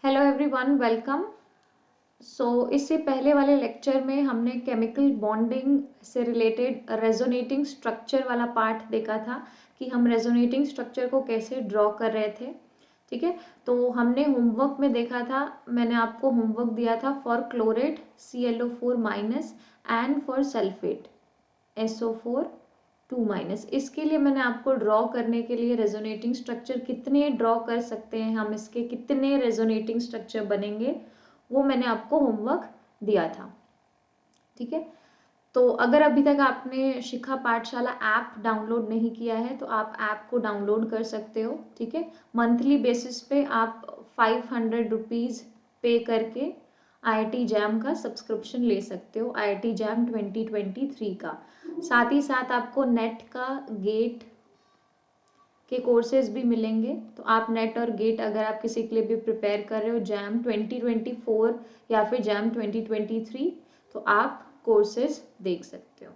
Hello everyone, welcome. इससे पहले वाले लेक्चर में हमने केमिकल बॉन्डिंग से रिलेटेड रेजोनेटिंग स्ट्रक्चर वाला पार्ट देखा था कि हम रेजोनेटिंग स्ट्रक्चर को कैसे ड्रॉ कर रहे थे। ठीक है, तो हमने होमवर्क में देखा था, मैंने आपको होमवर्क दिया था for chlorate ClO4- and for sulphate SO4 2-। इसके लिए मैंने आपको ड्रॉ करने के लिए रेजोनेटिंग स्ट्रक्चर कितने ड्रॉ कर सकते हैं, हम इसके कितने रेजोनेटिंग स्ट्रक्चर बनेंगे, वो मैंने आपको होमवर्क दिया था। ठीक है, तो अगर अभी तक आपने शिखा पाठशाला ऐप डाउनलोड नहीं किया है तो आप ऐप को डाउनलोड कर सकते हो। ठीक है, मंथली बेसिस पे आप 500 रुपीज़ पे करके IIT जैम का सब्सक्रिप्शन ले सकते हो, IIT जैम 2023 का। साथ ही साथ आपको नेट का गेट के कोर्सेज भी मिलेंगे। तो आप नेट और गेट अगर आप किसी के लिए भी प्रिपेयर कर रहे हो जैम 2024 या फिर जैम 2023, तो आप कोर्सेज देख सकते हो।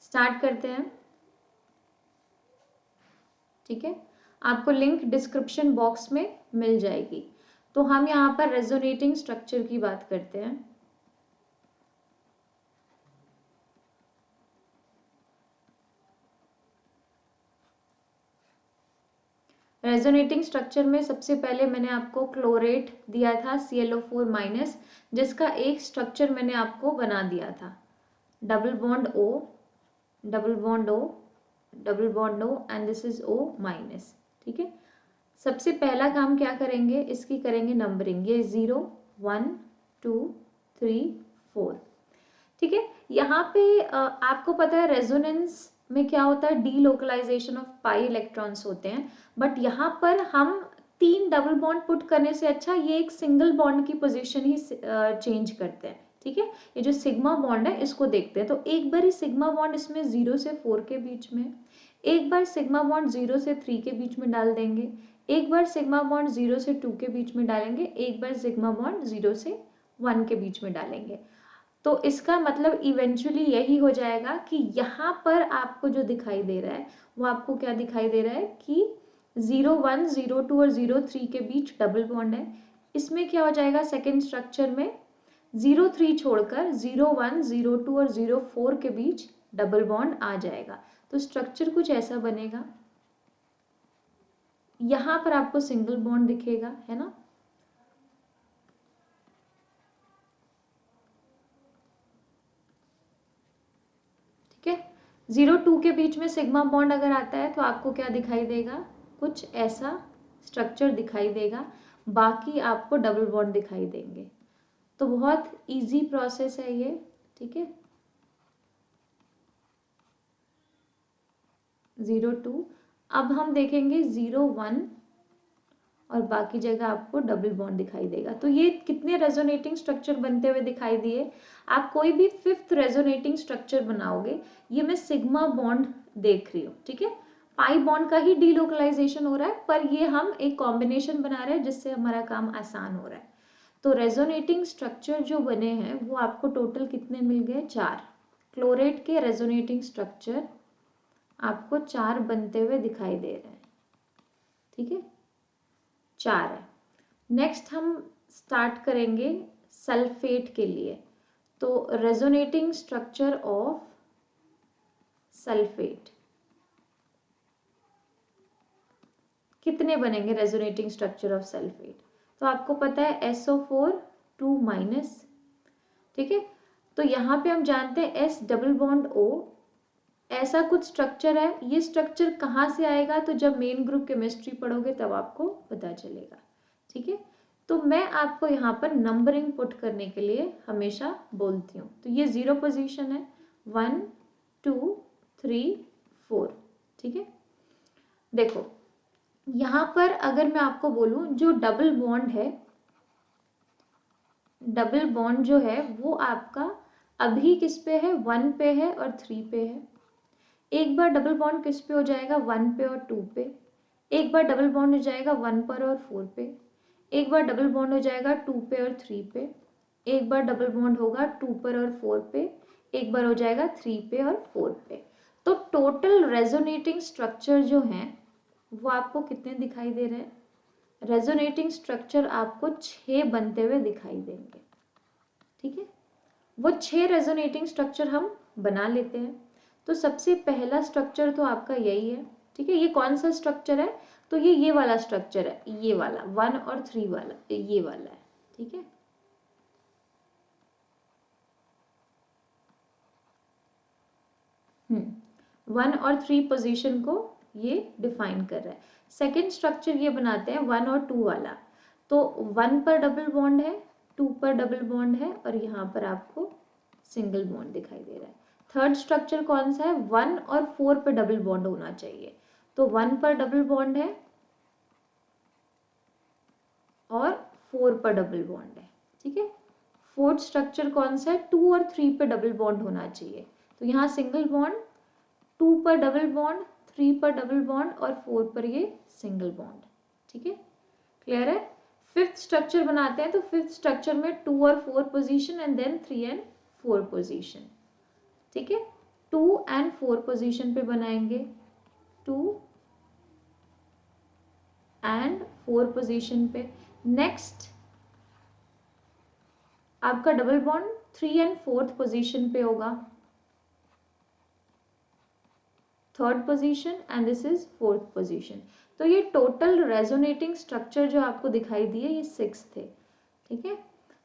स्टार्ट करते हैं। ठीक है, आपको लिंक डिस्क्रिप्शन बॉक्स में मिल जाएगी। तो हम यहाँ पर रेजोनेटिंग स्ट्रक्चर की बात करते हैं। रेजोनेटिंग स्ट्रक्चर में सबसे पहले मैंने आपको क्लोरेट दिया था ClO4-, जिसका एक स्ट्रक्चर मैंने आपको बना दिया था, double bond O, double bond O, double bond O and this is O-। ठीक है, सबसे पहला काम क्या करेंगे, इसकी करेंगे नंबरिंग, ये 0 1 2 3 4। ठीक है, यहाँ पे आपको पता है रेजोनेंस में क्या होता है, डीलोकलाइजेशन ऑफ पाई इलेक्ट्रॉन्स होते हैं, बट यहाँ पर हम 3 डबल बॉन्ड पुट करने से अच्छा ये एक सिंगल बॉन्ड की पोजीशन ही चेंज करते हैं। ठीक है, ये जो सिग्मा बॉन्ड है इसको देखते हैं। तो एक बार ही सिग्मा बॉन्ड इसमें 0 से 4 के बीच में, एक बार सिग्मा बॉन्ड 0 से 3 के बीच में डाल देंगे, एक बार सिग्मा बॉन्ड 0 से 2 के बीच में डालेंगे, एक बार सिग्मा बॉन्ड 0 से 1 के बीच में डालेंगे। तो इसका मतलब इवेंचुअली यही हो जाएगा कि यहाँ पर आपको जो दिखाई दे रहा है वो आपको क्या दिखाई दे रहा है कि 0 1 0 2 और 0 3 के बीच डबल बॉन्ड है। इसमें क्या हो जाएगा, सेकेंड स्ट्रक्चर में 0 3 छोड़कर 0 1 0 2 और 0 4 के बीच डबल बॉन्ड आ जाएगा। तो स्ट्रक्चर कुछ ऐसा बनेगा, यहाँ पर आपको सिंगल बॉन्ड दिखेगा, है ना। ठीक है, 0 2 के बीच में सिग्मा बॉन्ड अगर आता है तो आपको क्या दिखाई देगा, कुछ ऐसा स्ट्रक्चर दिखाई देगा, बाकी आपको डबल बॉन्ड दिखाई देंगे। तो बहुत इजी प्रोसेस है ये। ठीक है, 0 2, अब हम देखेंगे 0 1 और बाकी जगह आपको डबल बॉन्ड दिखाई देगा। तो ये कितने रेजोनेटिंग स्ट्रक्चर बनते हुए दिखाई दिए। आप कोई भी 5th रेजोनेटिंग स्ट्रक्चर बनाओगे, ये मैं सिग्मा बॉन्ड देख रही हूँ। ठीक है, पाई बॉन्ड का ही डीलोकलाइजेशन हो रहा है, पर ये हम एक कॉम्बिनेशन बना रहे हैं जिससे हमारा काम आसान हो रहा है। तो रेजोनेटिंग स्ट्रक्चर जो बने हैं वो आपको टोटल कितने मिल गए, 4। क्लोरेट के रेजोनेटिंग स्ट्रक्चर आपको 4 बनते हुए दिखाई दे रहे हैं। ठीक है, 4 है। नेक्स्ट हम स्टार्ट करेंगे सल्फेट के लिए। तो रेजोनेटिंग स्ट्रक्चर ऑफ सल्फेट कितने बनेंगे, रेजोनेटिंग स्ट्रक्चर ऑफ सल्फेट, तो आपको पता है SO4 2-। ठीक है, तो यहाँ पे हम जानते हैं S डबल बॉन्ड O, ऐसा कुछ स्ट्रक्चर है। ये स्ट्रक्चर कहाँ से आएगा, तो जब मेन ग्रुप केमिस्ट्री पढ़ोगे तब आपको पता चलेगा। ठीक है, तो मैं आपको यहाँ पर नंबरिंग पुट करने के लिए हमेशा बोलती हूँ। तो ये 0 पोजीशन है, 1 2 3 4। ठीक है, देखो यहाँ पर अगर मैं आपको बोलूँ जो डबल बॉन्ड है, डबल बॉन्ड जो है वो आपका अभी किस पे है, 1 पे है और 3 पे है। एक बार डबल बॉन्ड किस पे हो जाएगा, 1 पे और 2 पे। एक बार डबल बॉन्ड हो जाएगा 1 पर और 4 पे। एक बार डबल बॉन्ड हो जाएगा 2 पे और 3 पे। एक बार डबल बॉन्ड होगा 2 पर और 4 पे। एक बार हो जाएगा 3 पे और 4 पे। तो टोटल रेजोनेटिंग स्ट्रक्चर जो हैं वो आपको कितने दिखाई दे रहे हैं, रेजोनेटिंग स्ट्रक्चर आपको 6 बनते हुए दिखाई देंगे। ठीक है, वो 6 रेजोनेटिंग स्ट्रक्चर हम बना लेते हैं। तो सबसे पहला स्ट्रक्चर तो आपका यही है। ठीक है, ये कौन सा स्ट्रक्चर है? तो ये वाला स्ट्रक्चर है, ये वाला 1 और 3 वाला, ये वाला है। ठीक है, वन और 3 पोजीशन को ये डिफाइन कर रहा है। सेकेंड स्ट्रक्चर ये बनाते हैं 1 और 2 वाला। तो 1 पर डबल बॉन्ड है, 2 पर डबल बॉन्ड है और यहाँ पर आपको सिंगल बॉन्ड दिखाई दे रहा है। थर्ड स्ट्रक्चर कौन सा है? 1 और 4 पर डबल बॉन्ड होना चाहिए। तो 1 पर डबल बॉन्ड है और 4 पर डबल बॉन्ड है। ठीक है, फोर्थ स्ट्रक्चर कौन सा है? 2 और 3 पर डबल बॉन्ड होना चाहिए। तो यहाँ सिंगल बॉन्ड, 2 पर डबल बॉन्ड, 3 पर डबल बॉन्ड और 4 पर ये सिंगल बॉन्ड। ठीक है, क्लियर है? फिफ्थ स्ट्रक्चर बनाते हैं। तो फिफ्थ स्ट्रक्चर में 2 और 4 position and then 3 and 4 position. ठीक है, 2 एंड 4 पोजीशन पे बनाएंगे, 2 एंड 4 पोजीशन पे। नेक्स्ट आपका double bond 3 and 4th position पे होगा, third position and this is 4th position. तो ये टोटल रेजोनेटिंग स्ट्रक्चर जो आपको दिखाई दिए ये 6 थे। ठीक है,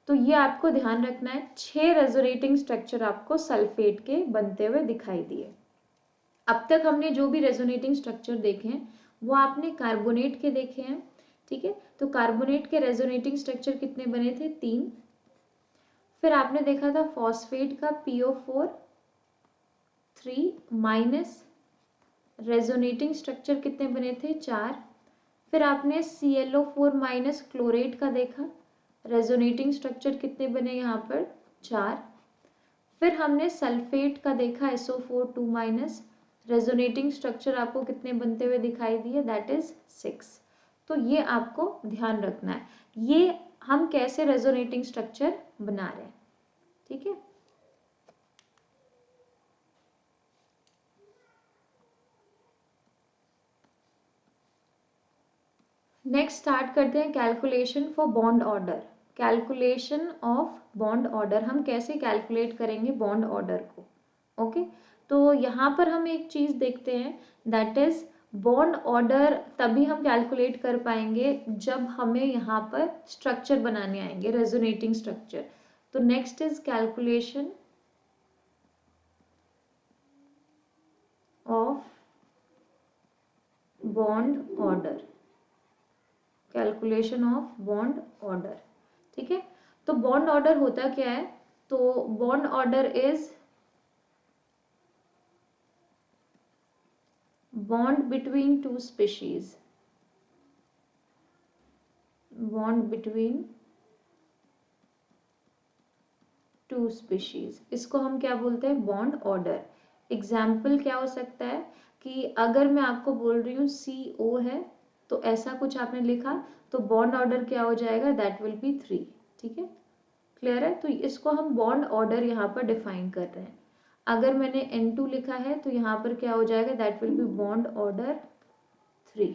तो ये आपको ध्यान रखना है, 6 रेजोनेटिंग स्ट्रक्चर आपको सल्फेट के बनते हुए दिखाई दिए। अब तक हमने जो भी रेजोनेटिंग स्ट्रक्चर देखे हैं वो आपने कार्बोनेट के देखे हैं। ठीक है, तो कार्बोनेट के रेजोनेटिंग स्ट्रक्चर कितने बने थे? 3। फिर आपने देखा था फॉस्फेट का PO4 3 माइनस रेजोनेटिंग स्ट्रक्चर कितने बने थे? 4। फिर आपने ClO4 माइनस क्लोरेट का देखा, रेजोनेटिंग स्ट्रक्चर कितने बने यहाँ पर? 4। फिर हमने सल्फेट का देखा SO4 2 माइनस, रेजोनेटिंग स्ट्रक्चर आपको कितने बनते हुए दिखाई दिए? That is 6। तो ये आपको ध्यान रखना है, ये हम कैसे रेजोनेटिंग स्ट्रक्चर बना रहे हैं। ठीक है, नेक्स्ट स्टार्ट करते हैं calculation for bond order. Calculation of bond order, हम कैसे कैलकुलेट करेंगे बॉन्ड ऑर्डर को। ओके, तो यहाँ पर हम एक चीज देखते हैं, दैट इज बॉन्ड ऑर्डर तभी हम कैलकुलेट कर पाएंगे जब हमें यहाँ पर स्ट्रक्चर बनाने आएंगे, रेजोनेटिंग स्ट्रक्चर। तो next is calculation of bond order, calculation of bond order. ठीक है, तो बॉन्ड ऑर्डर होता क्या है? तो bond order is bond between two species, bond between two species, इसको हम क्या बोलते हैं? Bond order. एग्जाम्पल क्या हो सकता है कि अगर मैं आपको बोल रही हूँ CO है, तो ऐसा कुछ आपने लिखा, तो बॉन्ड ऑर्डर क्या हो जाएगा? That will be 3। ठीक है, क्लियर है? तो इसको हम बॉन्ड ऑर्डर यहाँ पर डिफाइन कर रहे हैं। अगर मैंने N2 लिखा है तो यहाँ पर क्या हो जाएगा? That will be bond order 3।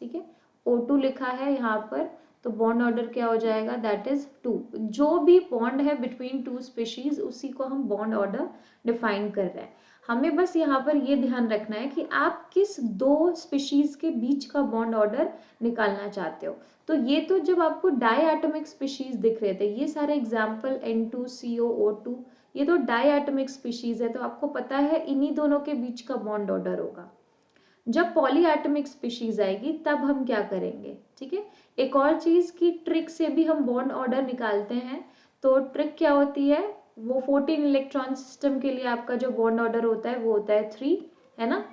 ठीक है, O2 लिखा है यहाँ पर, तो बॉन्ड ऑर्डर क्या हो जाएगा? That is 2। जो भी बॉन्ड है बिटवीन टू स्पीशीज उसी को हम बॉन्ड ऑर्डर डिफाइन कर रहे हैं। हमें बस यहाँ पर ये ध्यान रखना है कि आप किस दो स्पीशीज के बीच का बॉन्ड ऑर्डर निकालना चाहते हो। तो ये तो जब आपको डाई एटॉमिक स्पीशीज दिख रहे थे, ये सारे एग्जाम्पल N2 CO O2, ये तो डाई एटॉमिक स्पीशीज है, तो आपको पता है इन्हीं दोनों के बीच का बॉन्ड ऑर्डर होगा। जब पॉलीएटॉमिक स्पीशीज आएगी तब हम क्या करेंगे? ठीक है, एक और चीज की ट्रिक से भी हम बॉन्ड ऑर्डर निकालते हैं। तो ट्रिक क्या होती है? वो 14 इलेक्ट्रॉन सिस्टम के लिए आपका जो बॉन्ड ऑर्डर होता है वो होता है 3, है ना?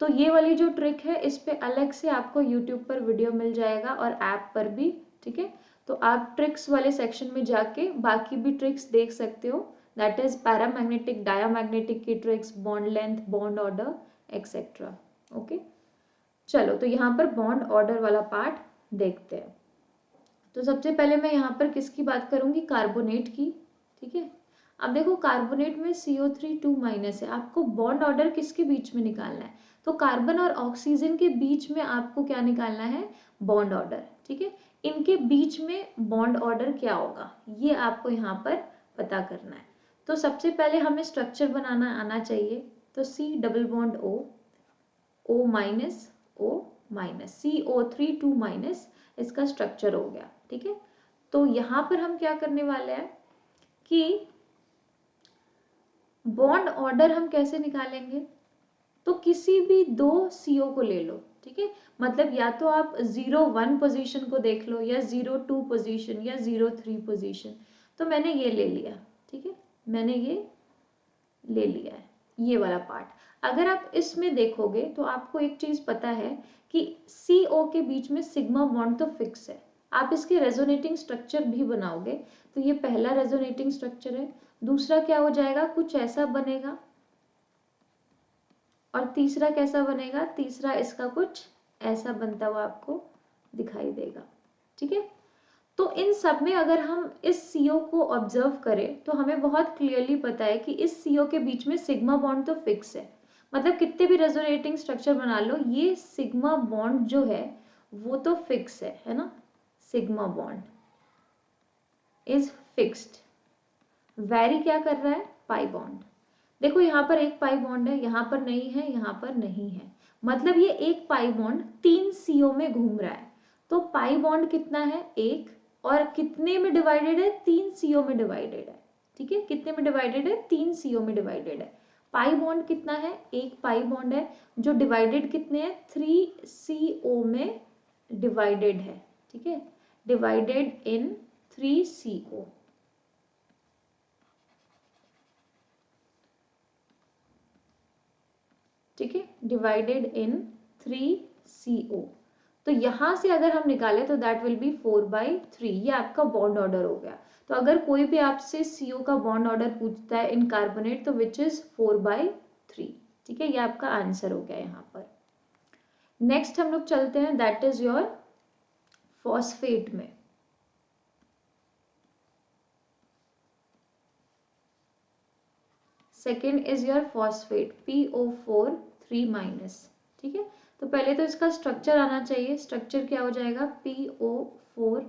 तो ये वाली जो ट्रिक है इस पे अलग से आपको यूट्यूब पर वीडियो मिल जाएगा और ऐप पर भी। ठीक है, तो आप ट्रिक्स वाले सेक्शन में जाके बाकी भी ट्रिक्स देख सकते हो, दैट इज पैरामैग्नेटिक, डायामैग्नेटिक की tricks, bond length, bond order etcetera. Okay, चलो तो यहाँ पर बॉन्ड ऑर्डर वाला पार्ट देखते हैं। तो सबसे पहले मैं यहाँ पर किसकी बात करूंगी? कार्बोनेट की। ठीक है, अब देखो कार्बोनेट में CO3 2 माइनस है, आपको बॉन्ड ऑर्डर किसके बीच में निकालना है? तो कार्बन और ऑक्सीजन के बीच में आपको क्या निकालना है? बॉन्ड ऑर्डर, ठीक है। इनके बीच में बॉन्ड ऑर्डर क्या होगा ये आपको यहाँ पर पता करना है। तो सबसे पहले हमें स्ट्रक्चर बनाना आना चाहिए। तो C double bond O, O minus O minus, CO3 2 minus, इसका स्ट्रक्चर हो गया, ठीक है। तो यहाँ पर हम क्या करने वाले हैं कि बॉन्ड ऑर्डर हम कैसे निकालेंगे, तो किसी भी दो CO को ले लो, ठीक है। मतलब या तो आप 0 1 पोजीशन को देख लो या 0 2 पोजीशन या 0 3 पोजीशन। तो मैंने ये ले लिया, ठीक है, मैंने ये ले लिया है, ये वाला पार्ट। अगर आप इसमें देखोगे तो आपको एक चीज पता है कि CO के बीच में सिग्मा बॉन्ड तो फिक्स है। आप इसके रेजोनेटिंग स्ट्रक्चर भी बनाओगे तो ये पहला रेजोनेटिंग स्ट्रक्चर है, दूसरा क्या हो जाएगा, कुछ ऐसा बनेगा, और तीसरा कैसा बनेगा, तीसरा इसका कुछ ऐसा बनता हुआ आपको दिखाई देगा, ठीक है। तो इन सब में अगर हम इस CO को ऑब्जर्व करें तो हमें बहुत क्लियरली पता है कि इस CO के बीच में सिग्मा बॉन्ड तो फिक्स है। मतलब कितने भी रेजोनेटिंग स्ट्रक्चर बना लो, ये सिग्मा बॉन्ड जो है वो तो फिक्स है ना। Sigma bond is fixed, vary क्या कर रहा है, पाई बॉन्ड। देखो यहाँ पर एक पाई बॉन्ड है, यहाँ पर नहीं है, यहाँ पर नहीं है, मतलब ये एक पाई बॉन्ड 3 CO में घूम रहा है। तो पाई बॉन्ड कितना है, एक, और कितने में डिवाइडेड है, 3 CO में डिवाइडेड है, ठीक है। कितने में डिवाइडेड है, 3 CO में डिवाइडेड है। पाई बॉन्ड कितना है, एक पाई बॉन्ड है जो डिवाइडेड कितने हैं, 3 CO में डिवाइडेड है, ठीक है, डिवाइडेड इन 3 CO, ठीक है, डिवाइडेड इन 3 CO। तो यहां से अगर हम निकालें तो दैट विल बी 4/3, ये आपका बॉन्ड ऑर्डर हो गया। तो अगर कोई भी आपसे CO का बॉन्ड ऑर्डर पूछता है इन कार्बोनेट तो विच इज 4/3, ठीक है, ये आपका आंसर हो गया यहाँ पर। नेक्स्ट हम लोग चलते हैं, दैट इज योर फॉस्फेट में। Second is your phosphate PO4 3 minus, ठीक है। तो पहले तो इसका स्ट्रक्चर आना चाहिए, स्ट्रक्चर क्या हो जाएगा, PO4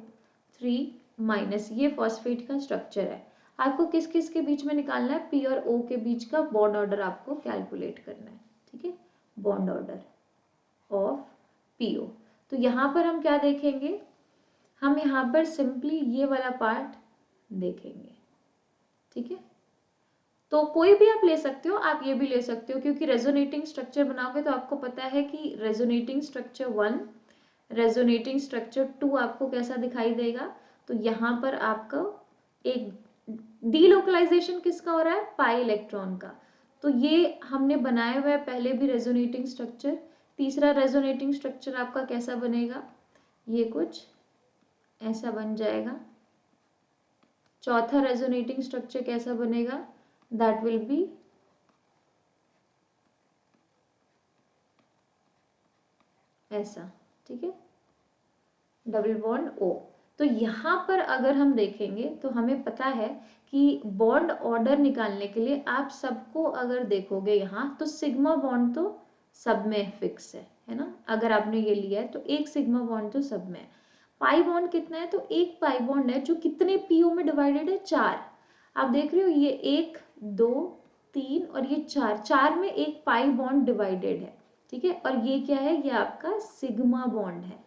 3 माइनस, ये फॉस्फेट का स्ट्रक्चर है। आपको किस किस के बीच में निकालना है, P और O के बीच का बॉन्ड ऑर्डर आपको कैलकुलेट करना है, ठीक है, बॉन्ड ऑर्डर ऑफ PO। तो यहाँ पर हम क्या देखेंगे, हम यहाँ पर सिंपली ये वाला पार्ट देखेंगे, ठीक है। तो कोई भी आप ले सकते हो, आप ये भी ले सकते हो, क्योंकि रेजोनेटिंग स्ट्रक्चर बनाओगे तो आपको पता है कि रेजोनेटिंग स्ट्रक्चर 1, रेजोनेटिंग स्ट्रक्चर 2 आपको कैसा दिखाई देगा। तो यहाँ पर आपका एक डीलोकलाइजेशन किसका हो रहा है, पाई इलेक्ट्रॉन का। तो ये हमने बनाया हुआ है पहले भी रेजोनेटिंग स्ट्रक्चर। तीसरा रेजोनेटिंग स्ट्रक्चर आपका कैसा बनेगा, ये कुछ ऐसा बन जाएगा। चौथा रेजोनेटिंग स्ट्रक्चर कैसा बनेगा, that will be ऐसा, ठीक है, डबल बॉन्ड O। तो यहाँ पर अगर हम देखेंगे तो हमें पता है कि बॉन्ड ऑर्डर निकालने के लिए आप सबको अगर देखोगे यहाँ तो सिग्मा बॉन्ड तो सब में फिक्स है ना। अगर आपने ये लिया है तो एक सिग्मा बॉन्ड तो सब में है। पाई बॉन्ड कितना है, तो एक पाई बॉन्ड है जो कितने PO में डिवाइडेड है, 4। आप देख रहे हो ये 1 2 3 और ये 4, 4 में एक पाई बॉन्ड डिवाइडेड है, ठीक है। और ये क्या है, ये आपका सिग्मा बॉन्ड है,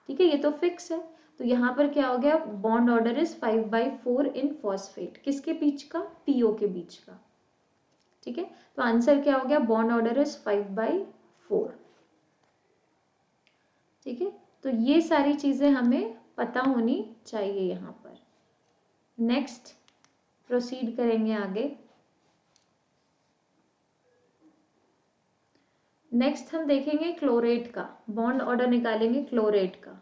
ठीक है, ये तो फिक्स है। तो यहाँ पर क्या हो गया, bond order is 5/4 in phosphate, किसके बीच का, PO के बीच का, ठीक है। तो आंसर क्या हो गया, बॉन्ड ऑर्डर इज 5/4, ठीक है। तो ये सारी चीजें हमें पता होनी चाहिए यहाँ पर। नेक्स्ट प्रोसीड करेंगे आगे। नेक्स्ट हम देखेंगे क्लोरेट का बॉन्ड ऑर्डर निकालेंगे, क्लोरेट का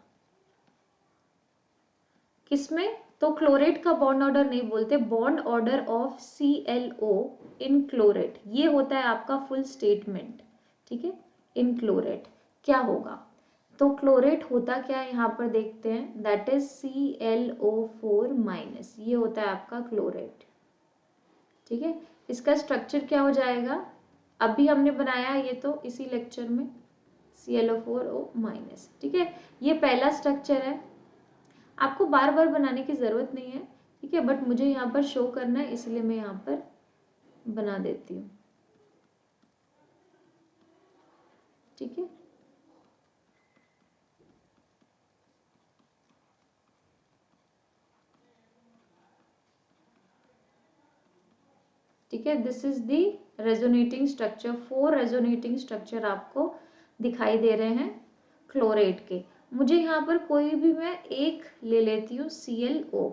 किसमें, तो क्लोरेट का बॉन्ड ऑर्डर नहीं बोलते, bond order of ClO in chlorate, ये होता है आपका फुल स्टेटमेंट, ठीक है। इन क्लोरेट क्या होगा, तो क्लोरेट होता क्या है यहाँ पर देखते हैं, दैट इज ClO4 माइनस, ये होता है आपका क्लोरेट, ठीक है। इसका स्ट्रक्चर क्या हो जाएगा, अभी हमने बनाया ये तो इसी लेक्चर में, ClO4O-, ठीक है। ये पहला स्ट्रक्चर है, आपको बार बार बनाने की ज़रूरत नहीं है, ठीक है, बट मुझे यहाँ पर शो करना है इसलिए मैं यहाँ पर बना देती हूँ, ठीक है। ठीक है, this is the resonating structure. 4 resonating structure आपको दिखाई दे रहे हैं क्लोरेट के। मुझे यहाँ पर कोई भी मैं एक ले लेती हूँ, ClO।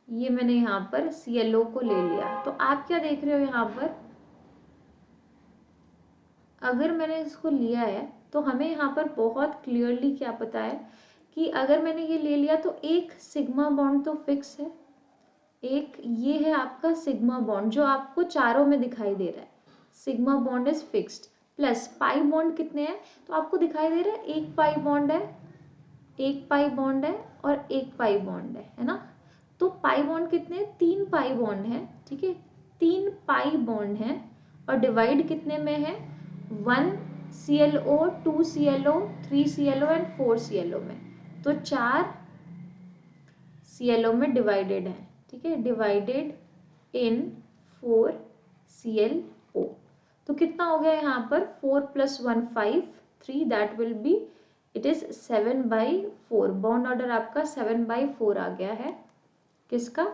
ये मैंने यहाँ पर ClO को ले लिया। तो आप क्या देख रहे हो यहाँ पर, अगर मैंने इसको लिया है तो हमें यहाँ पर बहुत क्लियरली क्या पता है कि अगर मैंने ये ले लिया तो एक सिग्मा बॉन्ड तो फिक्स है, एक ये है आपका सिग्मा बॉन्ड जो आपको चारों में दिखाई दे रहा है, sigma bond is fixed, plus pi bond कितने हैं तो आपको दिखाई दे रहा है, एक पाई बॉन्ड है, एक पाई बॉन्ड है और एक पाई बॉन्ड है ना। तो पाई बॉन्ड कितने हैं, 3 पाई बॉन्ड है, ठीक है, 3 पाई बॉन्ड है और डिवाइड कितने में है, 1 ClO, 2 ClO, 3 ClO and 4 ClO में। तो 4 ClO में डिवाइडेड है, ठीक है, डिवाइडेड इन 4 ClO। तो कितना हो गया यहाँ पर, 4 + 1 5, 3, that will be, it is 7/4। Bond order आपका 7/4 आ गया है, किसका,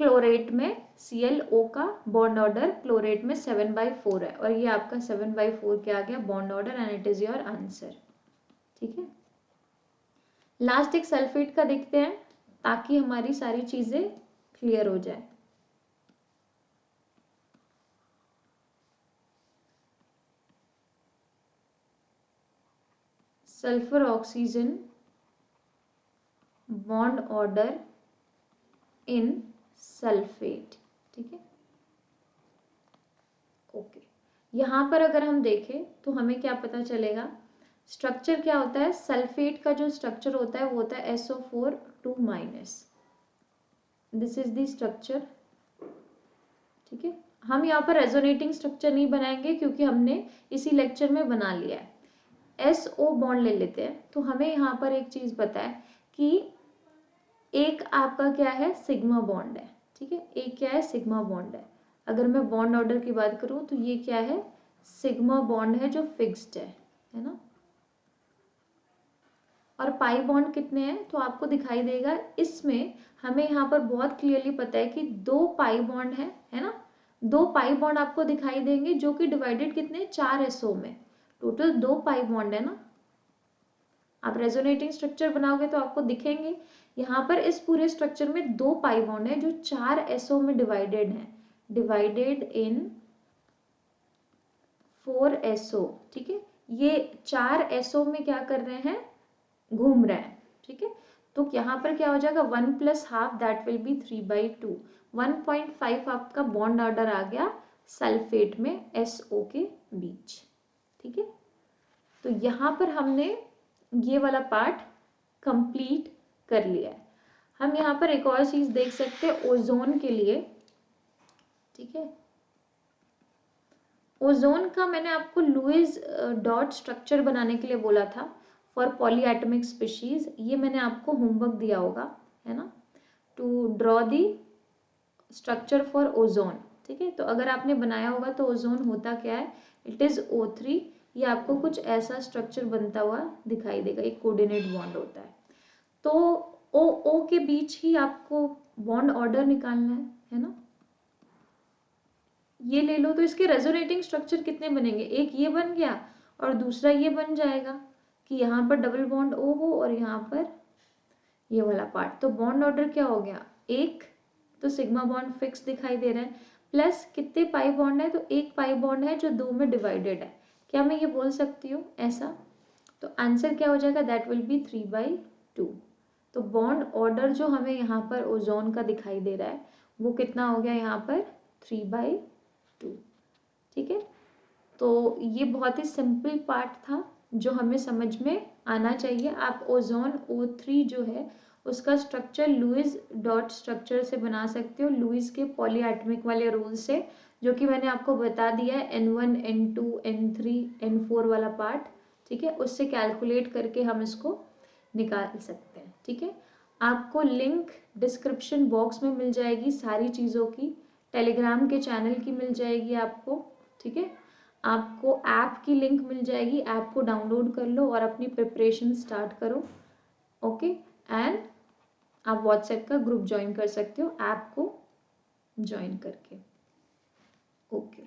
क्लोरेट में। ClO का बॉन्ड ऑर्डर क्लोरेट में 7/4 है और ये आपका 7/4 क्या आ गया bond order, and it is your answer, ठीक है। लास्ट एक सल्फेट का देखते हैं ताकि हमारी सारी चीजें क्लियर हो जाए। Sulphur oxygen bond order in sulphate, ठीक है, ओके। यहाँ पर अगर हम देखें तो हमें क्या पता चलेगा, स्ट्रक्चर क्या होता है, सल्फेट का जो स्ट्रक्चर होता है वो होता है SO4 2-। This is the structure, ठीक है। हम यहाँ पर रेजोनेटिंग स्ट्रक्चर नहीं बनाएंगे क्योंकि हमने इसी लेक्चर में बना लिया है। SO बॉन्ड ले लेते हैं, तो हमें यहाँ पर एक चीज पता है कि एक आपका क्या है, सिग्मा बॉन्ड है, ठीक है, एक क्या है, सिग्मा बॉन्ड है। अगर मैं बॉन्ड ऑर्डर की बात करूं तो ये क्या है, सिग्मा बॉन्ड है जो फिक्स्ड है ना। और पाई बॉन्ड कितने हैं तो आपको दिखाई देगा, इसमें हमें यहाँ पर बहुत क्लियरली पता है कि 2 पाई बॉन्ड है ना, 2 पाई बॉन्ड आपको दिखाई देंगे जो कि डिवाइडेड कितने, 4 SO में, टोटल 2 पाई बॉन्ड है ना। आप रेजोनेटिंग स्ट्रक्चर बनाओगे तो आपको दिखेंगे, यहाँ पर इस पूरे स्ट्रक्चर में 2 पाई बॉन्ड है जो 4 SO में डिवाइडेड है, डिवाइडेड इन 4 SO, ठीक है। ये 4 SO में क्या कर रहे हैं, घूम रहे हैं, ठीक है। तो यहाँ पर क्या हो जाएगा, 1 + ½ दैट विल बी 3/2, 1.5 आपका बॉन्ड ऑर्डर आ गया सल्फेट में SO के बीच, ठीक है। तो यहाँ पर हमने ये वाला पार्ट कंप्लीट कर लिया है। हम यहाँ पर एक और चीज देख सकते हैं ओजोन के लिए, ठीक है। ओजोन का मैंने आपको लुईस डॉट स्ट्रक्चर बनाने के लिए बोला था फॉर पॉलीएटमिक स्पीशीज, ये मैंने आपको होमवर्क दिया होगा, है ना, to draw the structure for ozone, ठीक है। तो अगर आपने बनाया होगा तो ओजोन होता क्या है, इट इज O3, ये आपको कुछ ऐसा स्ट्रक्चर बनता हुआ दिखाई देगा, एक कोऑर्डिनेट बॉन्ड होता है। तो O के बीच ही आपको बॉन्ड ऑर्डर निकालना है ना। ये ले लो तो इसके रेजोनेटिंग स्ट्रक्चर कितने बनेंगे, एक ये बन गया और दूसरा ये बन जाएगा कि यहाँ पर डबल बॉन्ड O हो और यहाँ पर ये वाला पार्ट, तो बॉन्ड ऑर्डर क्या हो गया, एक, तो सिग्मा बॉन्ड फिक्स दिखाई दे रहा है, प्लस कितने पाई बॉन्ड है, तो एक पाई बॉन्ड है जो 2 में डिवाइडेड है, क्या मैं ये बोल सकती हूँ ऐसा, तो आंसर क्या हो जाएगा, दैट विल बी 3/2। तो बॉन्ड ऑर्डर जो हमें यहाँ पर ओजोन का दिखाई दे रहा है वो कितना हो गया यहाँ पर 3/2, ठीक है। तो ये बहुत ही सिंपल पार्ट था जो हमें समझ में आना चाहिए। आप ओजोन O3 जो है उसका स्ट्रक्चर लुईस डॉट स्ट्रक्चर से बना सकते हो, लुईस के पॉलीएटमिक वाले रूल से जो कि मैंने आपको बता दिया है N1, N2, N3, N4 वाला पार्ट, ठीक है। उससे कैलकुलेट करके हम इसको निकाल सकते हैं, ठीक है। आपको लिंक डिस्क्रिप्शन बॉक्स में मिल जाएगी सारी चीज़ों की, टेलीग्राम के चैनल की मिल जाएगी आपको, ठीक है। आपको ऐप की लिंक मिल जाएगी, ऐप को डाउनलोड कर लो और अपनी प्रिपरेशन स्टार्ट करो, ओके। एंड आप व्हाट्सएप का ग्रुप ज्वाइन कर सकते हो ऐप को ज्वाइन करके, ओके।